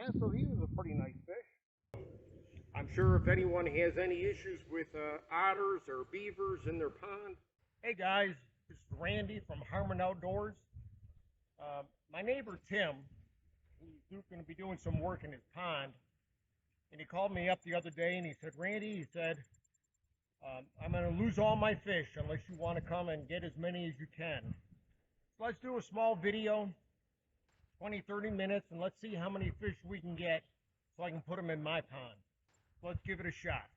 Yeah, so he was a pretty nice fish. I'm sure if anyone has any issues with otters or beavers in their pond. Hey guys, this is Randy from Harmon Outdoors. My neighbor Tim, he's going to be doing some work in his pond, and he called me up the other day and he said, Randy, he said, I'm going to lose all my fish unless you want to come and get as many as you can. So let's do a small video, 20-30 minutes, and let's see how many fish we can get so I can put them in my pond. Let's give it a shot.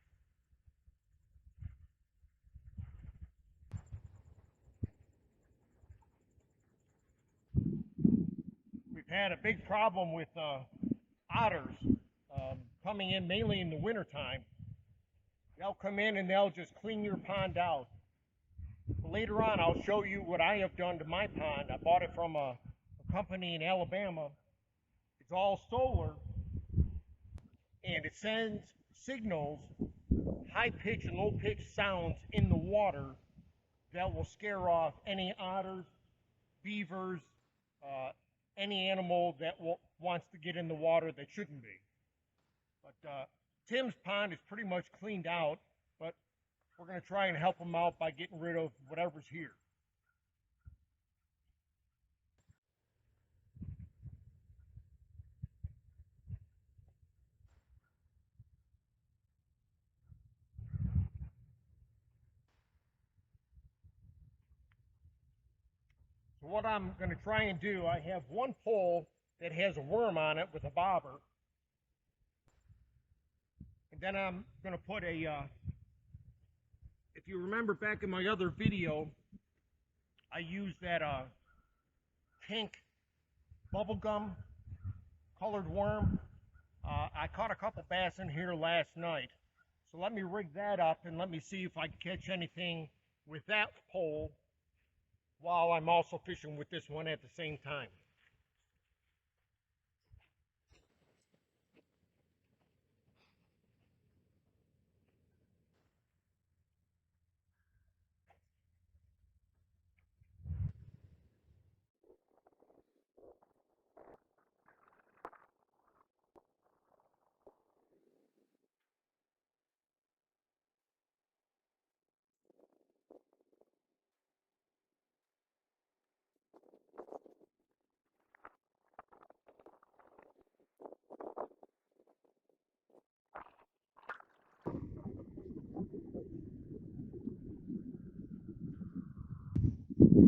We've had a big problem with otters coming in mainly in the wintertime. They'll come in and they'll just clean your pond out. Later on, I'll show you what I have done to my pond. I bought it from a company in Alabama. It's all solar, and it sends signals, high-pitched and low-pitched sounds in the water that will scare off any otters, beavers, any animal that wants to get in the water that shouldn't be. But Tim's pond is pretty much cleaned out, but we're going to try and help him out by getting rid of whatever's here. So what I'm going to try and do, I have one pole that has a worm on it with a bobber. And then I'm going to put a, if you remember back in my other video, I used that pink bubblegum colored worm. I caught a couple bass in here last night. So let me rig that up and let me see if I can catch anything with that pole while I'm also fishing with this one at the same time.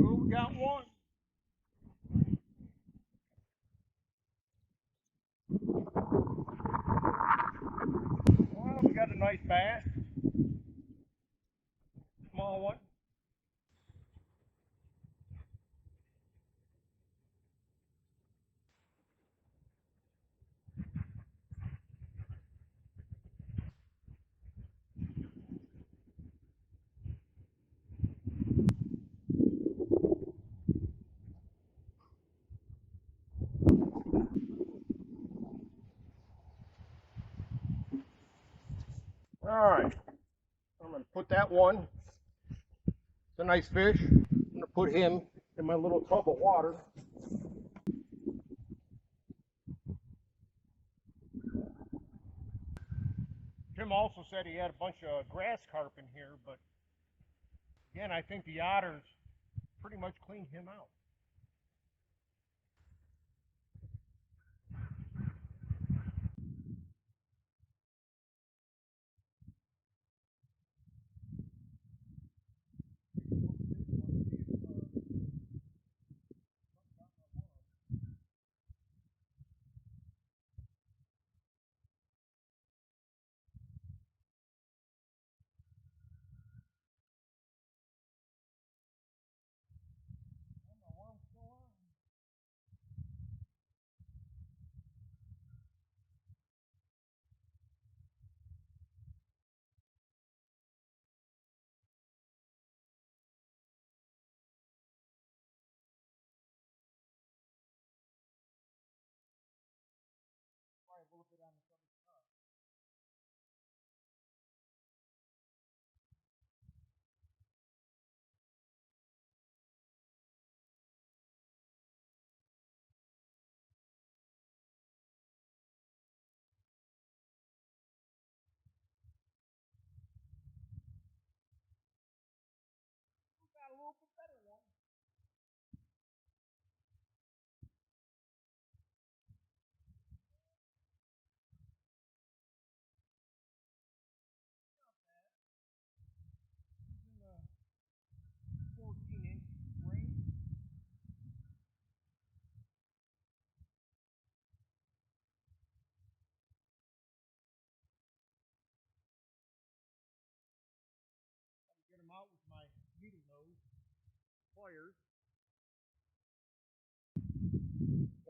Oh, we got one. Well, we got a nice bass. Small one. All right. I'm going to put that one. It's a nice fish. I'm going to put him in my little tub of water. Tim also said he had a bunch of grass carp in here, but again, I think the otters pretty much cleaned him out.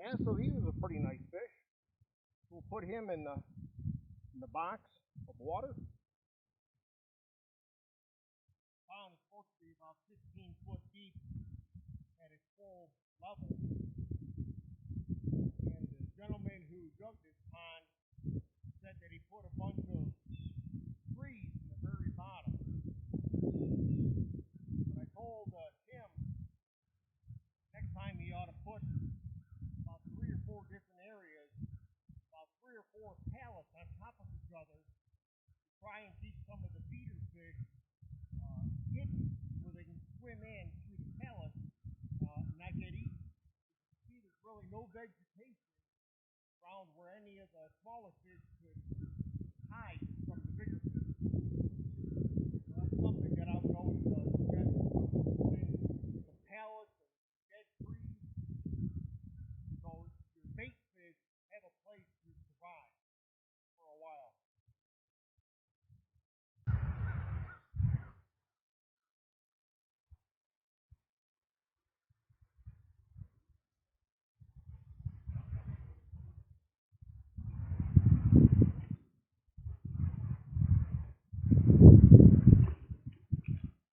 Yeah, so he was a pretty nice fish. We'll put him in the box of water. Pond is supposed to be about 16 foot deep at its full level. And the gentleman who dug this pond said that he put a bunch of trees in the very bottom. But I told Tim next time he ought to put about 3 or 4 different areas, about 3 or 4 pallets on top of each other to try and keep some of the feeder fish hidden where they can swim in through the pellets and not get eaten. See, there's really no vegetation around where any of the smaller fish could hide from the bigger fish. So that's something that I would always suggest, some pallets and dead trees, so your bait fish have a place to survive for a while.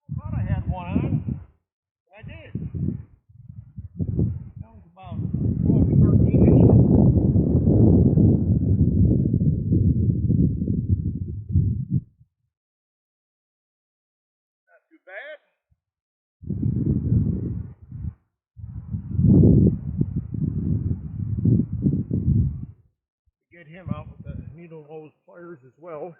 I thought I had one on, and I did. That was about 12 to 13 inches. Not too bad. Get him out with the needle nose pliers as well.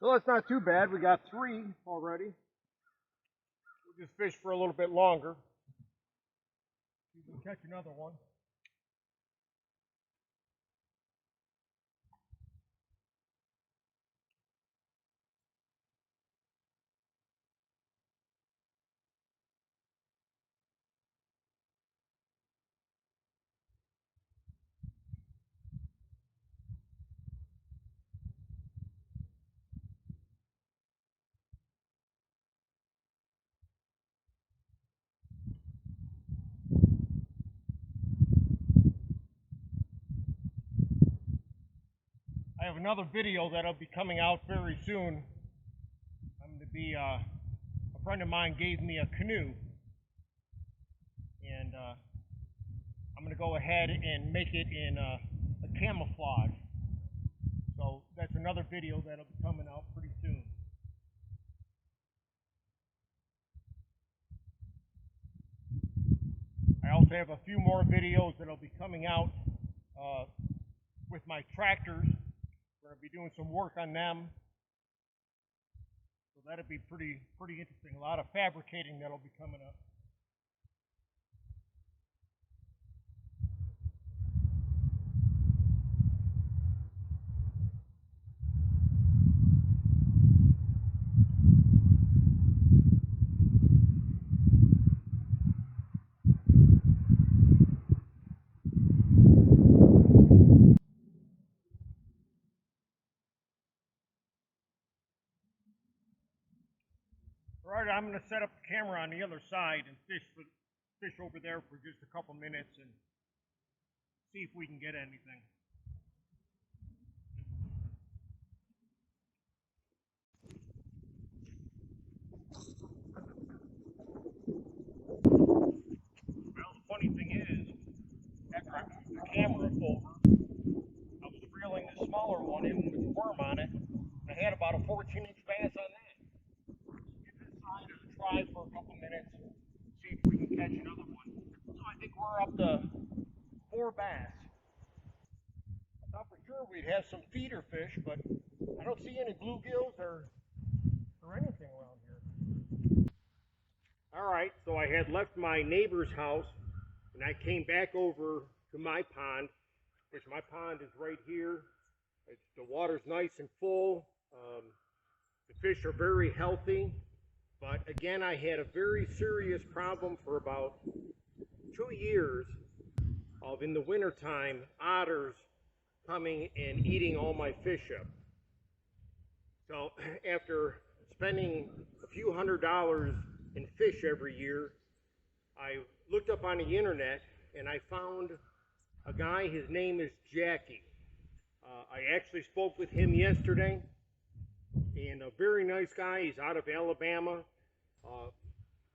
So that's not too bad. We got 3 already. We'll just fish for a little bit longer. See if we can catch another one. I have another video that'll be coming out very soon. I'm going to be, a friend of mine gave me a canoe, and I'm going to go ahead and make it in a camouflage. So that's another video that'll be coming out pretty soon. I also have a few more videos that'll be coming out with my tractors. We're going to be doing some work on them. So that'll be pretty interesting. A lot of fabricating that'll be coming up. All right, I'm going to set up the camera on the other side and fish over there for just a couple minutes and see if we can get anything. Well, the funny thing is, after I moved the camera over, I was reeling the smaller one in with the worm on it. I had about a 14-inch bass on that. Give this side a try for a couple minutes, see if we can catch another one. So I think we're up to 4 bass. I thought for sure we'd have some feeder fish, but I don't see any bluegills or anything around here. All right, so I had left my neighbor's house, and I came back over to my pond, which my pond is right here. The water's nice and full. The fish are very healthy, but again, I had a very serious problem for about 2 years of, in the wintertime, otters coming and eating all my fish up. So after spending the a few $100s in fish every year, I looked up on the internet and I found a guy. His name is Jackie. I actually spoke with him yesterday, and a very nice guy. He's out of Alabama.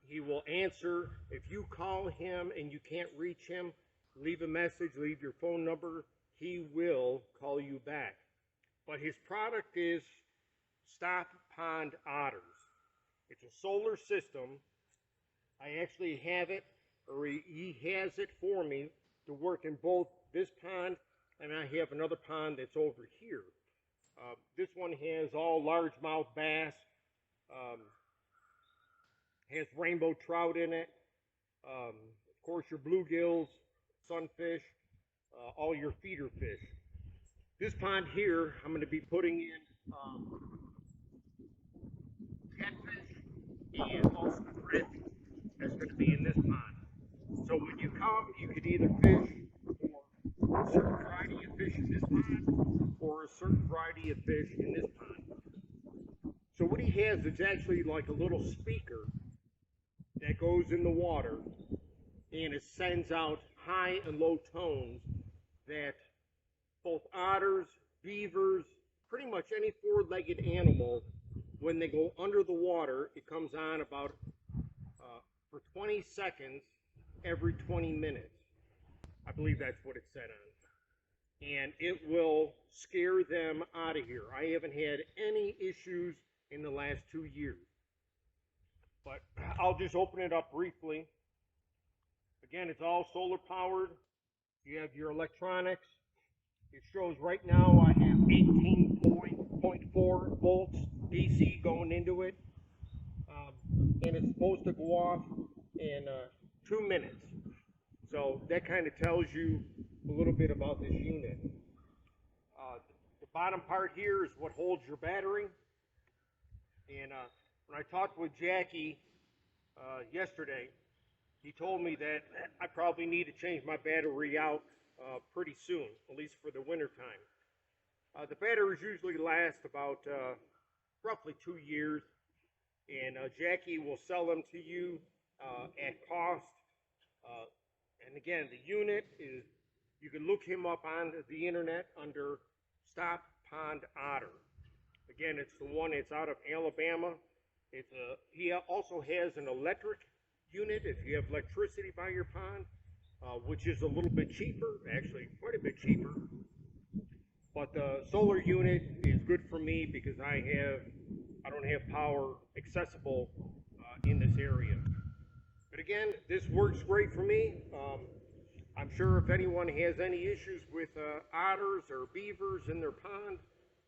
He will answer. If you call him and you can't reach him, leave a message, leave your phone number. He will call you back. But his product is Stop Pond Otters. It's a solar system. I actually have it, or he has it for me to work in both this pond, and I have another pond that's over here. This one has all largemouth bass, has rainbow trout in it, of course your bluegills, sunfish, all your feeder fish. This pond here, I'm going to be putting in catfish and also redfish. That's going to be in this pond. So when you come, you can either fish for a certain variety of fish in this pond or a certain variety of fish in this pond. So what he has is actually like a little speaker that goes in the water, and it sends out high and low tones that both otters, beavers, pretty much any four-legged animal, when they go under the water, it comes on about for 20 seconds every 20 minutes. I believe that's what it's set on. And it will scare them out of here. I haven't had any issues in the last 2 years. But I'll just open it up briefly. Again, it's all solar powered. You have your electronics. It shows right now I have 18.4 volts DC going into it. And it's supposed to go off in 2 minutes. So that kind of tells you a little bit about this unit. The bottom part here is what holds your battery. And when I talked with Jackie yesterday, he told me that I probably need to change my battery out pretty soon, at least for the winter time. The batteries usually last about roughly 2 years, and Jackie will sell them to you at cost. And again, the unit is, you can look him up on the internet under Stop Pond Otter. Again, it's the one that's out of Alabama. He also has an electric unit if you have electricity by your pond, which is a little bit cheaper, actually quite a bit cheaper. But the solar unit is good for me because I don't have power accessible in this area. But again, this works great for me. I'm sure if anyone has any issues with otters or beavers in their pond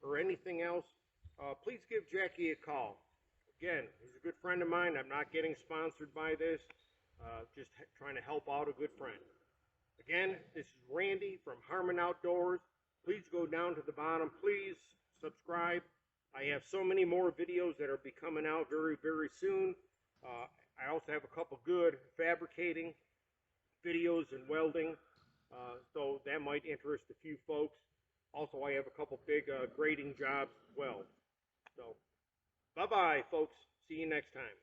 or anything else, please give Jackie a call. Again, he's a good friend of mine. I'm not getting sponsored by this, just trying to help out a good friend. Again, this is Randy from Harmon Outdoors. Please go down to the bottom. Please subscribe. I have so many more videos that will be coming out very, very soon. I also have a couple good fabricating videos and welding, so that might interest a few folks. Also, I have a couple big grading jobs as well. So, bye-bye, folks. See you next time.